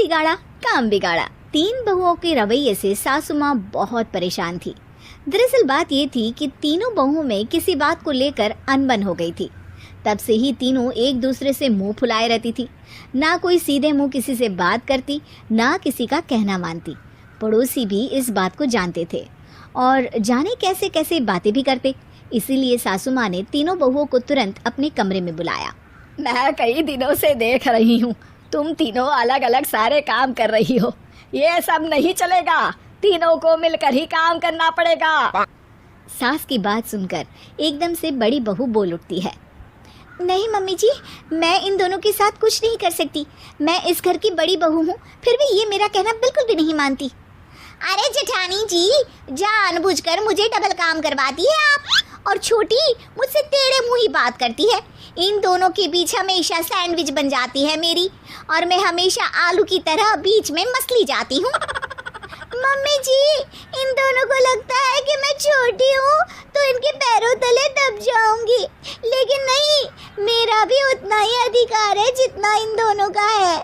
बिगाड़ा काम बिगाड़ा। 3 बहुओं के रवैये से सासू माँ बहुत परेशान थी। दरअसल बात ये थी कि तीनों बहुओं में किसी बात को लेकर अनबन हो गई थी। तब से ही तीनों एक दूसरे से मुंह फुलाए रहती थी। ना कोई सीधे मुंह किसी से बात करती, ना किसी का कहना मानती। पड़ोसी भी इस बात को जानते थे और जाने कैसे कैसे बातें भी करते। इसीलिए सासू माँ ने तीनों बहुओं को तुरंत अपने कमरे में बुलाया। मैं कई दिनों से देख रही हूँ, तुम तीनों अलग अलग सारे काम कर रही हो। ये सब नहीं चलेगा, तीनों को मिलकर ही काम करना पड़ेगा। सास की बात सुनकर एकदम से बड़ी बहू बोल उठती है। नहीं मम्मी जी, मैं इन दोनों के साथ कुछ नहीं कर सकती। मैं इस घर की बड़ी बहू हूँ, फिर भी ये मेरा कहना बिल्कुल भी नहीं मानती। अरे जेठानी जी, जानबूझकर मुझे डबल काम करवाती है आप। और छोटी मुझसे टेढ़े मुंह ही बात करती है। इन दोनों के बीच हमेशा सैंडविच बन जाती है मेरी, और मैं हमेशा आलू की तरह बीच में मसली जाती हूँ। मम्मी जी, इन दोनों को लगता है कि मैं छोटी हूँ तो इनके पैरों तले दब जाऊंगी, लेकिन नहीं, मेरा भी उतना ही अधिकार है जितना इन दोनों का है।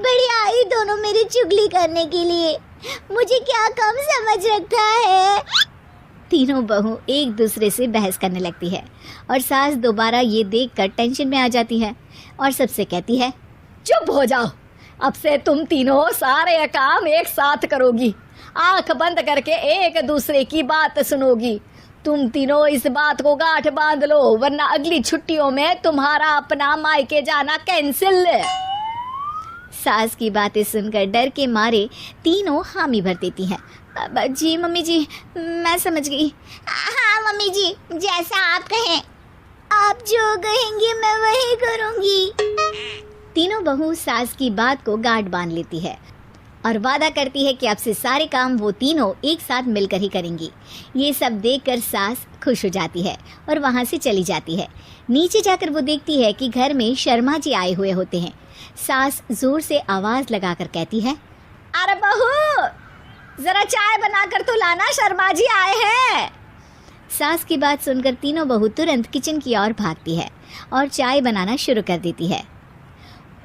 बड़ी आई दोनों मेरी चुगली करने के लिए, मुझे क्या कम समझ रखा है। तीनों बहू एक दूसरे से बहस करने लगती है और सास दोबारा ये देखकर टेंशन में आ जाती है और सबसे कहती है, चुप हो जाओ, अब से तुम तीनों सारे काम एक साथ करोगी। आंख बंद करके एक दूसरे की बात सुनोगी। तुम तीनों इस बात को गांठ बांध लो, वरना अगली छुट्टियों में तुम्हारा अपना मायके जाना कैंसिल। सास की बातें सुनकर डर के मारे तीनों हामी भर देती हैं। जी मम्मी जी, मैं समझ गई। हाँ मम्मी जी, जैसा आप कहें, आप जो कहेंगी मैं वही करूंगी। तीनों बहू सास की बात को गांठ बांध लेती है और वादा करती है कि अब से सारे काम वो तीनों एक साथ मिलकर ही करेंगी। ये सब देखकर सास खुश हो जाती है और वहाँ से चली जाती है। नीचे जाकर वो देखती है कि घर में शर्मा जी आए हुए होते हैं। सास जोर से आवाज लगाकर कहती है, अरे बहू, जरा चाय बनाकर तो लाना, शर्मा जी आए हैं। सास की बात सुनकर तीनों बहू तुरंत किचन की ओर भागती है और चाय बनाना शुरू कर देती है।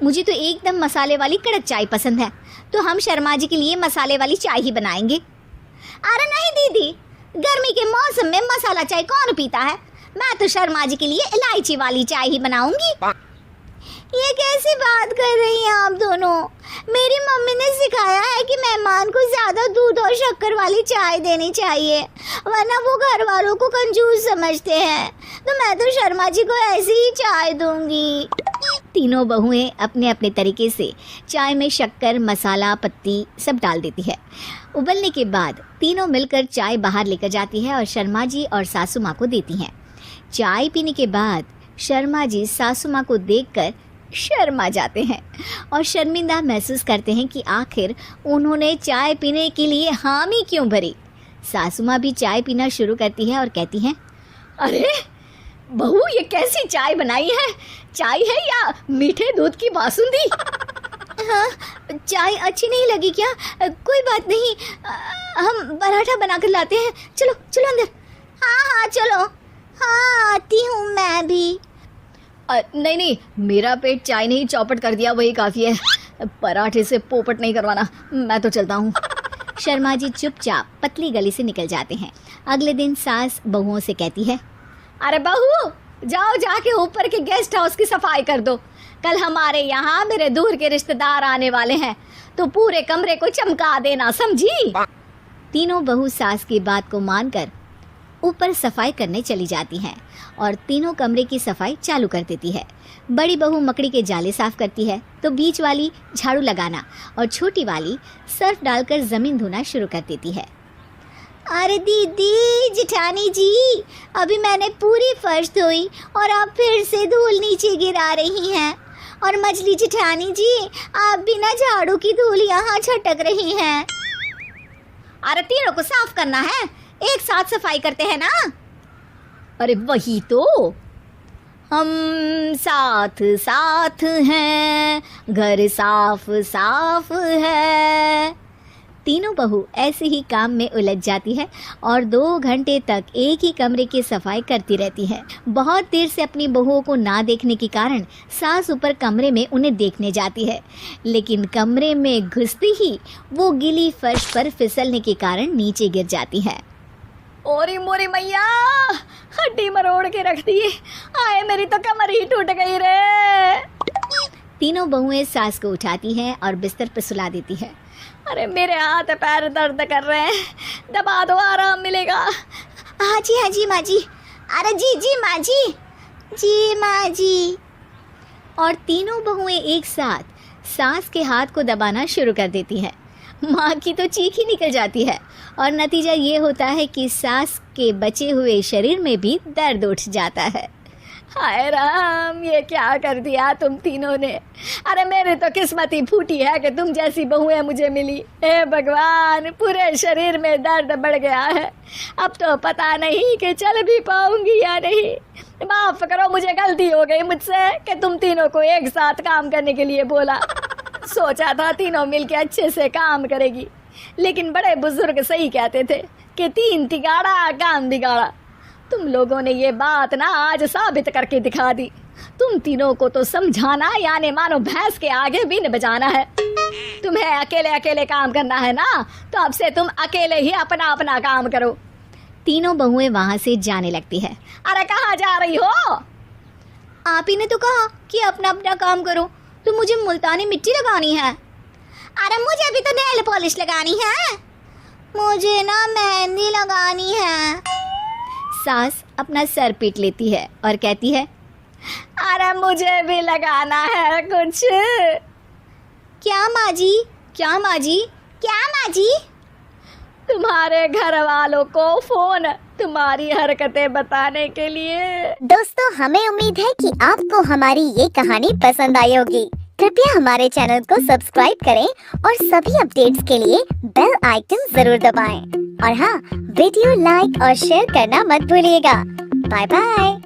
मुझे तो एकदम मसाले वाली कड़क चाय पसंद है, तो हम शर्मा जी के लिए मसाले वाली चाय ही बनाएंगे। अरे नहीं दीदी, गर्मी के मौसम में मसाला चाय कौन पीता है? मैं तो शर्मा जी के लिए इलायची वाली चाय ही बनाऊंगी। ये कैसी बात कर रही हैं आप दोनों? मेरी मम्मी ने सिखाया है कि मेहमान को ज्यादा दूध और शक्कर वाली चाय देनी चाहिए, वरना वो घर वालों को कंजूस समझते हैं। तो मैं तो शर्मा जी को ऐसी ही चाय दूंगी। तीनों बहुएं अपने अपने तरीके से चाय में शक्कर, मसाला, पत्ती सब डाल देती है। उबलने के बाद तीनों मिलकर चाय बाहर लेकर जाती है और शर्मा जी और सासू माँ को देती हैं। चाय पीने के बाद शर्मा जी सासू माँ को देखकर शर्मा जाते हैं और शर्मिंदा महसूस करते हैं कि आखिर उन्होंने चाय पीने के लिए हामी क्यों भरी। सासू माँ भी चाय पीना शुरू करती है और कहती हैं, अरे बहू, ये कैसी चाय बनाई है? चाय है या मीठे दूध की बासुंदी? हाँ, चाय अच्छी नहीं लगी क्या? कोई बात नहीं, हम पराठा बनाकर लाते हैं। चलो चलो अंदर। हाँ चलो। हाँ आती हूँ मैं भी। नहीं नहीं, मेरा पेट चाय ने ही चौपट कर दिया, वही काफ़ी है। पराठे से पोपट नहीं करवाना, मैं तो चलता हूँ। शर्मा जी चुपचाप पतली गली से निकल जाते हैं। अगले दिन सास बहुओं से कहती है, अरे बहू, जाओ जाके ऊपर के गेस्ट हाउस की सफाई कर दो। कल हमारे यहाँ मेरे दूर के रिश्तेदार आने वाले हैं, तो पूरे कमरे को चमका देना, समझी? तीनों बहू सास की बात को मानकर ऊपर सफाई करने चली जाती हैं और तीनों कमरे की सफाई चालू कर देती है। बड़ी बहू मकड़ी के जाले साफ करती है, तो बीच वाली झाड़ू लगाना और छोटी वाली सर्फ डालकर जमीन धोना शुरू कर देती है। अरे दीदी, जेठानी जी, अभी मैंने पूरी फर्श धोई और आप फिर से धूल नीचे गिरा रही हैं। और मछली जेठानी जी, आप बिना झाड़ू की धूल यहाँ छटक रही हैं। अरे तीनों को साफ करना है, एक साथ सफाई करते हैं ना। अरे वही तो, हम साथ साथ हैं, घर साफ साफ है। तीनों बहू ऐसे ही काम में उलझ जाती है और 2 घंटे तक एक ही कमरे की सफाई करती रहती है। बहुत देर से अपनी बहुओं को ना देखने के कारण सास ऊपर कमरे में उन्हें देखने जाती है, लेकिन कमरे में घुसती ही वो गीली फर्श पर फिसलने के कारण नीचे गिर जाती है। ओरी मोरी मैया, हड्डी मरोड़ के रख दी। आए मेरी तो कमर ही टूट गई रे। तीनों बहुएं सास को उठाती हैं और बिस्तर पर सुला देती है। अरे मेरे हाथ पैर दर्द कर रहे हैं, दबा दो आराम मिलेगा। हाँ जी माँ जी। अरे जी माँ जी। और तीनों बहुएं एक साथ सास के हाथ को दबाना शुरू कर देती हैं। माँ की तो चीख ही निकल जाती है और नतीजा ये होता है कि सास के बचे हुए शरीर में भी दर्द उठ जाता है। हाय राम, ये क्या कर दिया तुम तीनों ने। अरे मेरी तो किस्मत ही फूटी है कि तुम जैसी बहुएं मुझे मिली। हे भगवान, पूरे शरीर में दर्द बढ़ गया है। अब तो पता नहीं कि चल भी पाऊंगी या नहीं। माफ करो, मुझे गलती हो गई मुझसे कि तुम तीनों को एक साथ काम करने के लिए बोला। सोचा था तीनों मिलके अच्छे से काम करेगी, लेकिन बड़े बुजुर्ग सही कहते थे कि 3 तिगाड़ा काम बिगाड़ा। तुम लोगों ने ये बात ना आज साबित करके दिखा दी। तुम तीनों को तो समझाना यानी मानो भैंस के आगे बीन बजाना है। तुम्हें अकेले अकेले काम करना है ना, तो अब से तुम अकेले ही अपना अपना काम करो। तीनों बहुएं वहां से जाने लगती है। अरे कहाँ जा रही हो? आप ही ने तो कहा कि अपना अपना काम करो, तो मुझे मुल्तानी मिट्टी लगानी है। अरे मुझे भी तो नेल पॉलिश लगानी है। मुझे ना मेहंदी लगानी है। सास अपना सर पीट लेती है और कहती है, अरे मुझे भी लगाना है कुछ। क्या माँ जी? तुम्हारे घर वालों को फोन तुम्हारी हरकतें बताने के लिए। दोस्तों, हमें उम्मीद है कि आपको हमारी ये कहानी पसंद आई होगी। कृपया हमारे चैनल को सब्सक्राइब करें और सभी अपडेट्स के लिए बेल आइकन जरूर दबाएं। और हाँ, वीडियो लाइक और शेयर करना मत भूलिएगा। Bye bye.